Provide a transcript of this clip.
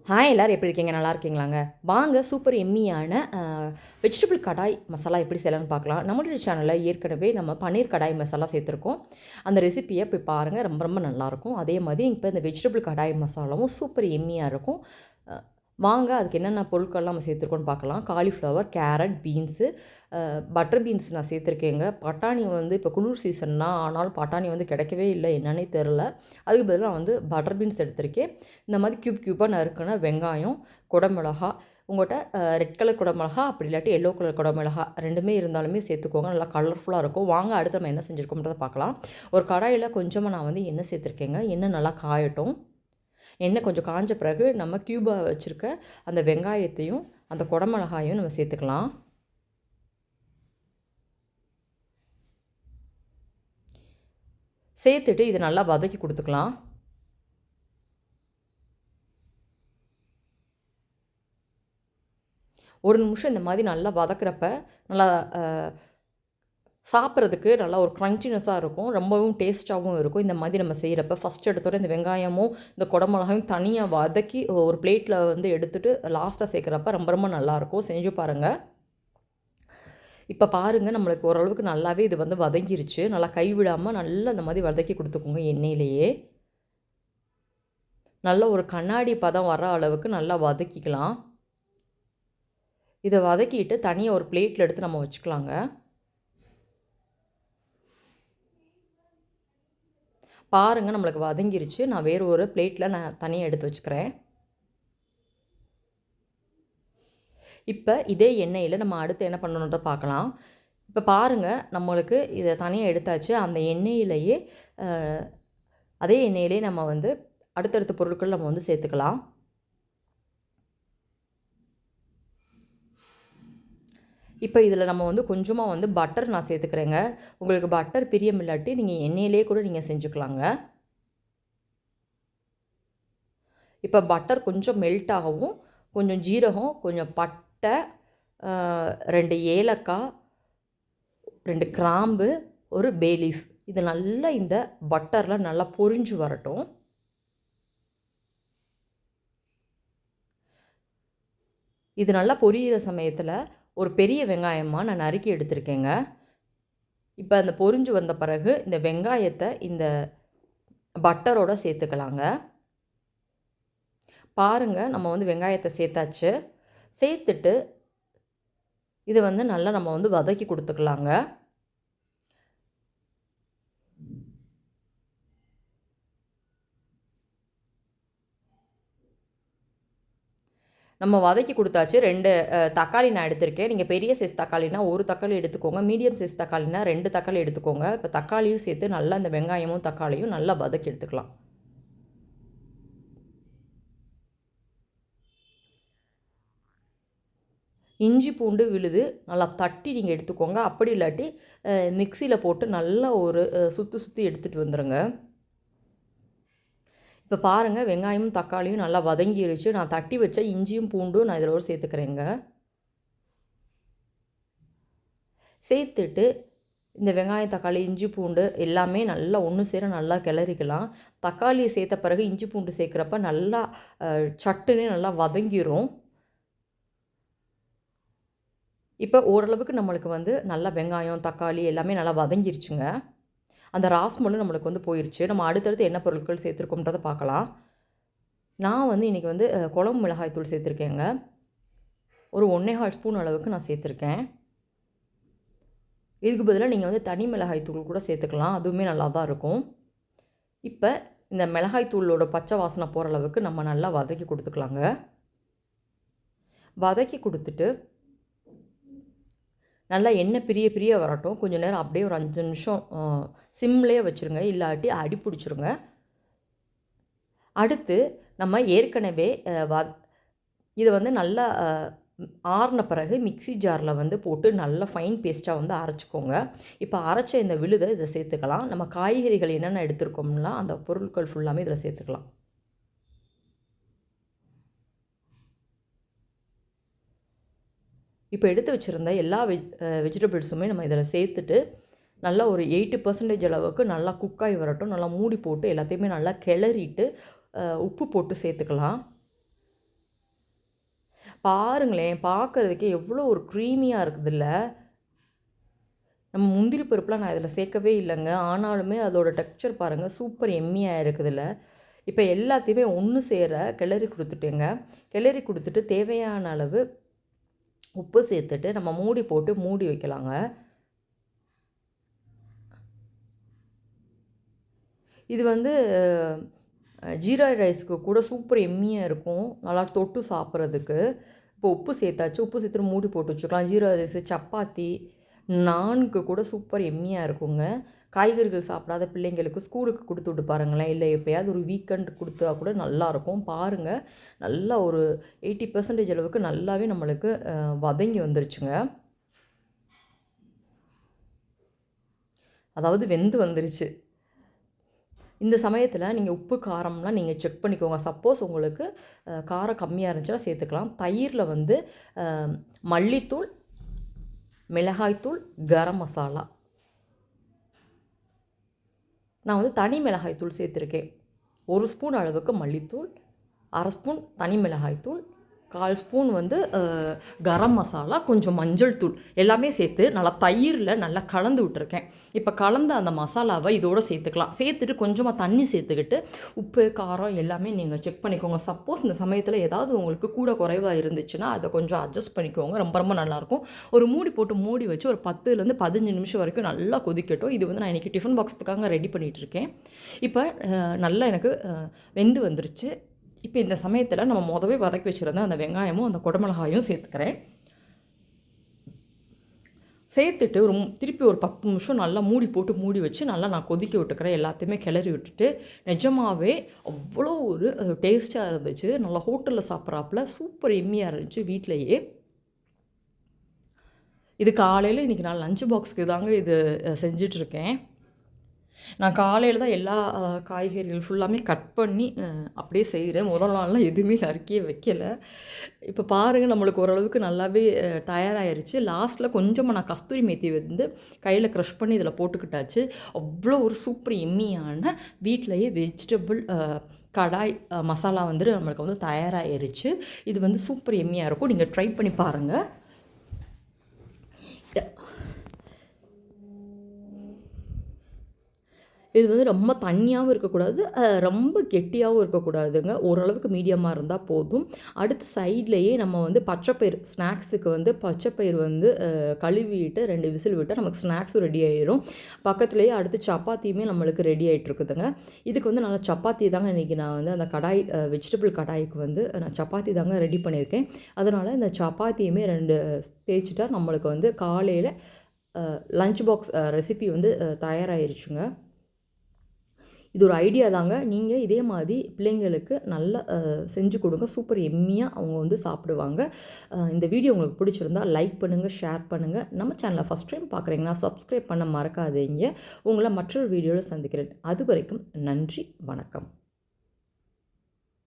Hi எல்லோரும் எப்படி இருக்கீங்க? நல்லா இருக்கீங்களாங்க? வாங்க சூப்பர் எம்மியான வெஜிடபிள் கடாய் மசாலா எப்படி செய்யலாம்னு பார்க்கலாம். நம்மளுடைய சேனலில் ஏற்கனவே நம்ம பன்னீர் கடாய் மசாலா சேர்த்துருக்கோம். அந்த ரெசிப்பியை போய் பாருங்கள், ரொம்ப ரொம்ப நல்லாயிருக்கும். அதே மாதிரி இப்போ இந்த வெஜிடபிள் கடாய் மசாலாவும் சூப்பர் எம்மியாக இருக்கும். வாங்க அதுக்கு என்னென்ன பொருட்கள்லாம் நம்ம சேர்த்துருக்கோன்னு பார்க்கலாம். Cauliflower, carrot, beans, butter beans நான் சேர்த்துருக்கேங்க. பட்டாணி வந்து இப்போ குளிர் சீசன்னா ஆனாலும் பட்டாணி வந்து கிடைக்கவே இல்லை, என்னன்னே தெரில. அதுக்கு பதிலாக நான் வந்து பட்டர் பீன்ஸ் எடுத்திருக்கேன். இந்த மாதிரி க்யூபாக நறுக்குன வெங்காயம், குடமிளகா, உங்கள்கிட்ட ரெட் கலர் குடமிளகா அப்படி இல்லாட்டி எல்லோ கலர் குடமிளகா ரெண்டுமே இருந்தாலுமே சேர்த்துக்கோங்க. நல்லா கலர்ஃபுல்லாக இருக்கும். வாங்க அடுத்து நம்ம என்ன செஞ்சுருக்கோம்ன்றதை பார்க்கலாம். ஒரு கடாயில் கொஞ்சமாக நான் வந்து எண்ணெய் சேர்த்துருக்கேங்க. எண்ணெய் நல்லா காயட்டும். எண்ணெய் கொஞ்சம் காஞ்ச பிறகு நம்ம க்யூபாக வச்சுருக்க அந்த வெங்காயத்தையும் அந்த குடமிளகாயும் நம்ம சேர்த்துக்கலாம். சேர்த்துட்டு இதை நல்லா வதக்கி கொடுத்துக்கலாம். ஒரு நிமிஷம் இந்த மாதிரி நல்லா வதக்குறப்ப நல்லா சாப்பிட்றதுக்கு நல்லா ஒரு க்ரன்ச்சினஸாக இருக்கும், ரொம்பவும் டேஸ்ட்டாகவும் இருக்கும். இந்த மாதிரி நம்ம செய்கிறப்ப ஃபஸ்ட் எடுத்தோட இந்த வெங்காயமும் இந்த குடமிளகாயும் தனியாக வதக்கி ஒரு பிளேட்டில் வந்து எடுத்துகிட்டு லாஸ்ட்டாக சேர்க்குறப்ப ரொம்ப ரொம்ப நல்லாயிருக்கும். செஞ்சு பாருங்கள். இப்போ பாருங்கள், நம்மளுக்கு ஓரளவுக்கு நல்லாவே இது வந்து வதங்கிருச்சு. நல்லா கைவிடாமல் நல்லா இந்த மாதிரி வதக்கி கொடுத்துக்கோங்க எண்ணெயிலேயே. நல்ல ஒரு கண்ணாடி பதம் வர அளவுக்கு நல்லா வதக்கிக்கலாம். இதை வதக்கிட்டு தனியாக ஒரு பிளேட்டில் எடுத்து நம்ம வச்சுக்கலாங்க. பாருங்கள், நம்மளுக்கு வதங்கிருச்சு. நான் வேறு ஒரு பிளேட்டில் நான் தனியாக எடுத்து வச்சுக்கிறேன். இப்போ இதே எண்ணெயில் நம்ம அடுத்து என்ன பண்ணணுன்றதை பார்க்கலாம். இப்போ பாருங்கள், நம்மளுக்கு இதை தனியாக எடுத்தாச்சு. அந்த எண்ணெயிலேயே அதே எண்ணெயிலே நம்ம வந்து அடுத்தடுத்த பொருட்கள் நம்ம வந்து சேர்த்துக்கலாம். இப்போ இதில் நம்ம வந்து கொஞ்சமாக வந்து பட்டர் நான் சேர்த்துக்கிறேங்க. உங்களுக்கு பட்டர் பிரியம் இல்லாட்டி நீங்கள் எண்ணெயிலே கூட நீங்கள் செஞ்சுக்கலாங்க. இப்போ பட்டர் கொஞ்சம் மெல்ட் ஆகவும், கொஞ்சம் ஜீரகம், கொஞ்சம் பட்டை, 2 ஏலக்காய், 2 கிராம்பு, ஒரு பே லீஃப், இது நல்லா இந்த பட்டரில் நல்லா பொரிஞ்சு வரட்டும். இது நல்லா பொரியிற சமயத்தில் ஒரு பெரிய வெங்காயமாக நான் நறுக்கி எடுத்திருக்கேங்க. இப்போ அந்த பொரிஞ்சு வந்த பிறகு இந்த வெங்காயத்தை இந்த பட்டரோடு சேர்த்துக்கலாங்க. பாருங்கள், நம்ம வந்து வெங்காயத்தை சேர்த்தாச்சு. சேர்த்துட்டு இது வந்து நல்லா நம்ம வந்து வதக்கி கொடுத்துக்கலாங்க. நம்ம வதக்கி கொடுத்தாச்சு. 2 தக்காளி நான் எடுத்திருக்கேன். நீங்கள் பெரிய சைஸ் தக்காளினா 1 தக்காளி எடுத்துக்கோங்க. மீடியம் சைஸ் தக்காளினா 2 தக்காளி எடுத்துக்கோங்க. இப்போ தக்காளியும் சேர்த்து நல்லா இந்த வெங்காயமும் தக்காளியும் நல்லா வதக்கி எடுத்துக்கலாம். இஞ்சி பூண்டு விழுது நல்லா தட்டி நீங்கள் எடுத்துக்கோங்க. அப்படி இல்லாட்டி மிக்சியில் போட்டு நல்லா ஒரு சுற்றி எடுத்துகிட்டு வந்துடுங்க. இப்போ பாருங்கள், வெங்காயமும் தக்காளியும் நல்லா வதங்கிருச்சு. நான் தட்டி வச்ச இஞ்சியும் பூண்டும் நான் இதில் சேர்த்துக்கிறேங்க. சேர்த்துட்டு இந்த வெங்காயம், தக்காளி, இஞ்சி பூண்டு எல்லாமே நல்லா ஒன்று சேர நல்லா கிளறிக்கலாம். தக்காளியை சேர்த்த பிறகு இஞ்சி பூண்டு சேர்க்குறப்ப நல்லா சட்டுன்னு நல்லா வதங்கிரும். இப்போ ஓரளவுக்கு நம்மளுக்கு வந்து நல்லா வெங்காயம், தக்காளி எல்லாமே நல்லா வதங்கிருச்சுங்க. அந்த ராஸ்மலும் நம்மளுக்கு வந்து போயிடுச்சு. நம்ம அடுத்தடுத்து என்ன பொருட்கள் சேர்த்துருக்கோம்ன்றதை பார்க்கலாம். நான் வந்து இன்றைக்கி வந்து குழம்பு மிளகாய் தூள் சேர்த்துருக்கேங்க. ஒரு 1 ஸ்பூன் அளவுக்கு நான் சேர்த்துருக்கேன். இதுக்கு பதிலாக நீங்கள் வந்து தனி மிளகாய் தூள் கூட சேர்த்துக்கலாம், அதுவுமே நல்லா தான் இருக்கும். இப்போ இந்த மிளகாய் தூளோட பச்சை வாசனை போகிற அளவுக்கு நம்ம நல்லா வதக்கி கொடுத்துக்கலாங்க. வதக்கி கொடுத்துட்டு நல்லா எண்ணெய் பிரிய வரட்டும். கொஞ்சம் நேரம் அப்படியே ஒரு 5 நிமிஷம் சிம்லேயே வச்சுருங்க, இல்லாட்டி அடி பிடிச்சிருங்க. அடுத்து நம்ம ஏற்கனவே இதை வந்து நல்லா ஆறின பிறகு மிக்சி ஜாரில் வந்து போட்டு நல்லா ஃபைன் பேஸ்ட்டாக வந்து அரைச்சிக்கோங்க. இப்போ அரைச்ச இந்த விழுதை இதை சேர்த்துக்கலாம். நம்ம காய்கறிகள் என்னென்ன எடுத்துருக்கோம்னா அந்த பொருட்கள் ஃபுல்லாமே இதில் சேர்த்துக்கலாம். இப்போ எடுத்து வச்சுருந்த எல்லா வெஜிடபிள்ஸுமே நம்ம இதில் சேர்த்துட்டு நல்லா ஒரு 80% அளவுக்கு நல்லா குக்காகி வரட்டும். நல்லா மூடி போட்டு எல்லாத்தையுமே நல்லா கிளறிட்டு உப்பு போட்டு சேர்த்துக்கலாம். பாருங்களேன், பார்க்குறதுக்கே எவ்வளோ ஒரு க்ரீமியாக இருக்குதுல்ல. நம்ம முந்திரி பருப்புலாம் நான் இதில் சேர்க்கவே இல்லைங்க. ஆனாலுமே அதோட டெக்ஸ்சர் பாருங்கள், சூப்பர் எம்மியாக இருக்குதுல்ல. இப்போ எல்லாத்தையுமே ஒன்று சேர கிளறி கொடுத்துட்டேங்க. கிளறி கொடுத்துட்டு தேவையான அளவு உப்பு சேர்த்துட்டு நம்ம மூடி போட்டு மூடி வைக்கலாங்க. இது வந்து ஜீரா ரைஸ்க்கு கூட சூப்பர் எம்மியாக இருக்கும், நல்லா தொட்டு சாப்பிட்றதுக்கு. இப்போ உப்பு சேர்த்தாச்சு, உப்பு சேர்த்துட்டு மூடி போட்டு வச்சுக்கலாம். ஜீரா ரைஸு, சப்பாத்தி, நான்கு கூட சூப்பர் எம்மியாக இருக்குங்க. காய்கறிகள் சாப்பிடாத பிள்ளைங்களுக்கு ஸ்கூலுக்கு கொடுத்து விட்டு பாருங்களேன், இல்லை எப்போயாவது ஒரு வீக்கெண்ட் கொடுத்தா கூட நல்லாயிருக்கும். பாருங்கள், நல்லா ஒரு 80% அளவுக்கு நல்லாவே நம்மளுக்கு வதங்கி வந்துருச்சுங்க. அதாவது வெந்து வந்துருச்சு. இந்த சமயத்தில் நீங்கள் உப்பு காரம்லாம் நீங்கள் செக் பண்ணிக்கோங்க. சப்போஸ் உங்களுக்கு காரம் கம்மியாக இருந்துச்சுன்னா சேர்த்துக்கலாம். தயிரில் வந்து மல்லித்தூள், மிளகாய்த்தூள், கரம் மசாலா, நான் வந்து தனி மிளகாய்த்தூள் சேர்த்துருக்கேன். 1 ஸ்பூன் அளவுக்கு மல்லித்தூள், 1/2 ஸ்பூன் தனி மிளகாய்த்தூள், 1/4 ஸ்பூன் வந்து கரம் மசாலா, கொஞ்சம் மஞ்சள் தூள் எல்லாமே சேர்த்து நல்லா தயிரில் நல்லா கலந்து விட்டுருக்கேன். இப்போ கலந்த அந்த மசாலாவை இதோடு சேர்த்துக்கலாம். சேர்த்துட்டு கொஞ்சமாக தண்ணி சேர்த்துக்கிட்டு உப்பு காரம் எல்லாமே நீங்கள் செக் பண்ணிக்கோங்க. சப்போஸ் இந்த சமயத்தில் ஏதாவது உங்களுக்கு கூட குறைவாக இருந்துச்சுன்னா அதை கொஞ்சம் அட்ஜஸ்ட் பண்ணிக்கோங்க. ரொம்ப ரொம்ப நல்லாயிருக்கும். ஒரு மூடி போட்டு மூடி வச்சு ஒரு 10லேருந்து 15 நிமிஷம் வரைக்கும் நல்லா கொதிக்கட்டும். இது வந்து நான் இன்றைக்கி டிஃபன் பாக்ஸுக்காக ரெடி பண்ணிகிட்ருக்கேன். இப்போ நல்லா எனக்கு வெந்து வந்துருச்சு. இப்போ இந்த சமயத்தில் நம்ம முதவே வதக்கி வச்சுருந்தேன் அந்த வெங்காயமும் அந்த குடமிளகாயும் சேர்த்துக்கிறேன். சேர்த்துட்டு திருப்பி ஒரு 10 நிமிஷம் நல்லா மூடி போட்டு மூடி வச்சு நல்லா நான் கொதிக்க விட்டுக்கிறேன். எல்லாத்தையுமே கிளறி விட்டுட்டு நிஜமாகவே அவ்வளோ ஒரு டேஸ்ட்டாக இருந்துச்சு. நல்லா ஹோட்டலில் சாப்பிட்றாப்புல சூப்பர் எம்மியாக இருந்துச்சு வீட்டிலையே. இது காலையில் இன்றைக்கி நான் லஞ்ச் பாக்ஸுக்கு தாங்க இது செஞ்சிட்ருக்கேன். நான் காலையில் தான் எல்லா காய்கறிகள் ஃபுல்லாமே கட் பண்ணி அப்படியே செய்கிறேன். முதல் நாள்லாம் எதுவுமே நறுக்கியே வைக்கலை. இப்போ பாருங்கள், நம்மளுக்கு ஓரளவுக்கு நல்லாவே தயாராகிருச்சு. லாஸ்ட்டில் கொஞ்சமாக நான் கஸ்தூரி மேத்தி வந்து கையில் க்ரஷ் பண்ணி இதில் போட்டுக்கிட்டாச்சு. அவ்வளோ ஒரு சூப்பர் எம்மியான வீட்டிலையே வெஜிடபிள் கடாய் மசாலா வந்து நம்மளுக்கு வந்து தயாராகிருச்சு. இது வந்து சூப்பர் எம்மியாக இருக்கும். நீங்கள் ட்ரை பண்ணி பாருங்கள். இது வந்து ரொம்ப தண்ணியாகவும் இருக்கக்கூடாது, ரொம்ப கெட்டியாகவும் இருக்கக்கூடாதுங்க. ஓரளவுக்கு மீடியமாக இருந்தால் போதும். அடுத்து சைட்லேயே நம்ம வந்து பச்சைப்பயிறு ஸ்நாக்ஸுக்கு வந்து பச்சைப்பயிறு வந்து கழுவிட்டு 2 விசில் விட்டால் நமக்கு ஸ்நாக்ஸும் ரெடி ஆகிரும். பக்கத்துலேயே அடுத்து சப்பாத்தியுமே நம்மளுக்கு ரெடி ஆகிட்டுருக்குதுங்க. இதுக்கு வந்து நல்லா சப்பாத்தி தாங்க இன்றைக்கி நான் வந்து அந்த கடாய் வெஜிடபிள் கடாய்க்கு வந்து நான் சப்பாத்தி தாங்க ரெடி பண்ணியிருக்கேன். அதனால் இந்த சப்பாத்தியுமே 2 தேய்ச்சிட்டா நம்மளுக்கு வந்து காலையில் லஞ்ச் பாக்ஸ் ரெசிபி வந்து தயாராகிருச்சுங்க. இது ஒரு ஐடியா தாங்க. நீங்கள் இதே மாதிரி பிள்ளைங்களுக்கு நல்லா செஞ்சு கொடுங்க. சூப்பர் எம்மியாக அவங்க வந்து சாப்பிடுவாங்க. இந்த வீடியோ உங்களுக்கு பிடிச்சிருந்தா லைக் பண்ணுங்கள், ஷேர் பண்ணுங்கள். நம்ம சேனலை ஃபஸ்ட் டைம் பார்க்குறீங்கன்னா சப்ஸ்கிரைப் பண்ண மறக்காதீங்க. உங்களை மற்றொரு வீடியோவில் சந்திக்கிறேன். அது வரைக்கும் நன்றி, வணக்கம்.